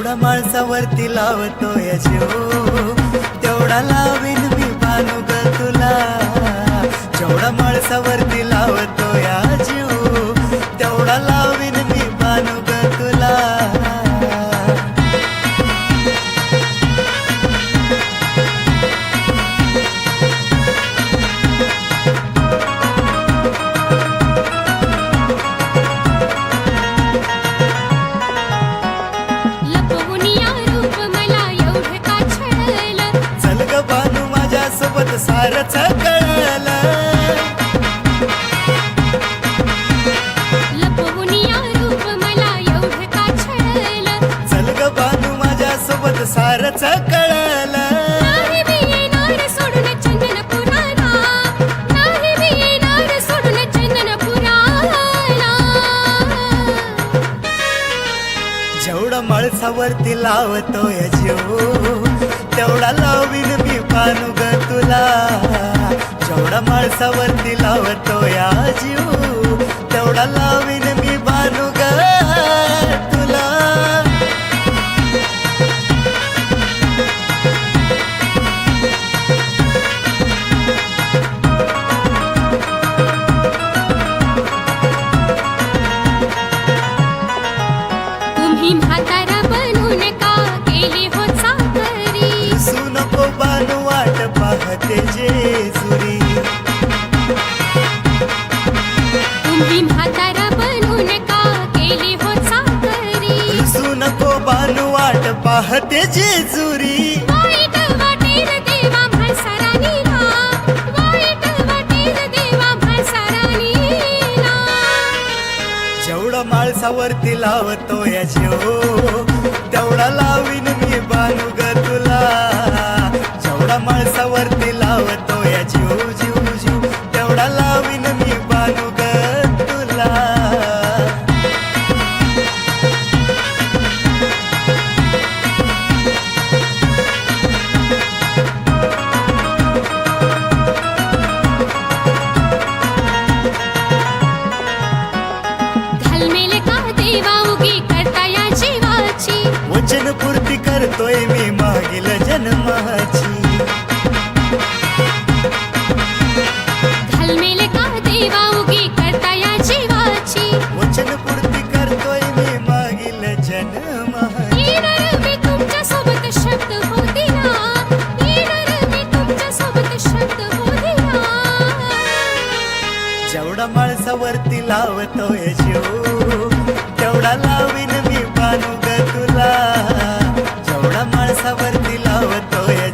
जेवढा माणसावरती लावतोय जीव तेवढा लावीन मी बानू ग तुला. जेवढा माणसावरती लावतोय जीव तेवढा लावीन मी बानू ग तुला. सारच कळलं लपवून या रूप मला एवढं का छळलं. चल ग बानू माझ्यासोबत सारच कळलं. नाही मी येणार सोडून चंदनपुराला, नाही मी येणार सोडून चंदनपुराला. जेवढा माणसावरती लावतोय जीव तेवढा लावीन मी बानू ग तुला. जेवढा माणसावरती लावतोय जीव तेवढा लावीन मी बानू ग तुला. तुम्ही म्हातारा बनून का गेले हो चाकरी. दिसू नको बानू वाट पाहते जेजुरी. तुम्ही म्हातारा बनून का गेले हो चाकरी. दिसू नको बानू वाट पाहते जेजुरी. वाईट वाटेल देवा म्हातारानीला, वाईट वाटेल देवा म्हातारानीला. जेवढा माणसावरती लावतोय जीव तेवढा लावीन मी बानू ग तुला. जेवढा माणसावरती लावतोय जीव जीव जीव तेवढा लावीन मी बानू ग तुला. घालमेल का देवा उगी करता या जीवाची. वचन पूर्ती करतोय मी मागील जन्माची. घालमेल का देवा उगी करता या जीवाची. वचन पूर्ती करतोय मी मागील जन्माची. येणार मी तुमच्या सोबत शब्द होती ना, येणार मी तुमच्या सोबत शब्द होती ना. जेवढा माणसावरती लावतोय जीव तेवढा लावीन मी बानू ग तुला. जेवढा माणसावरती लावतोय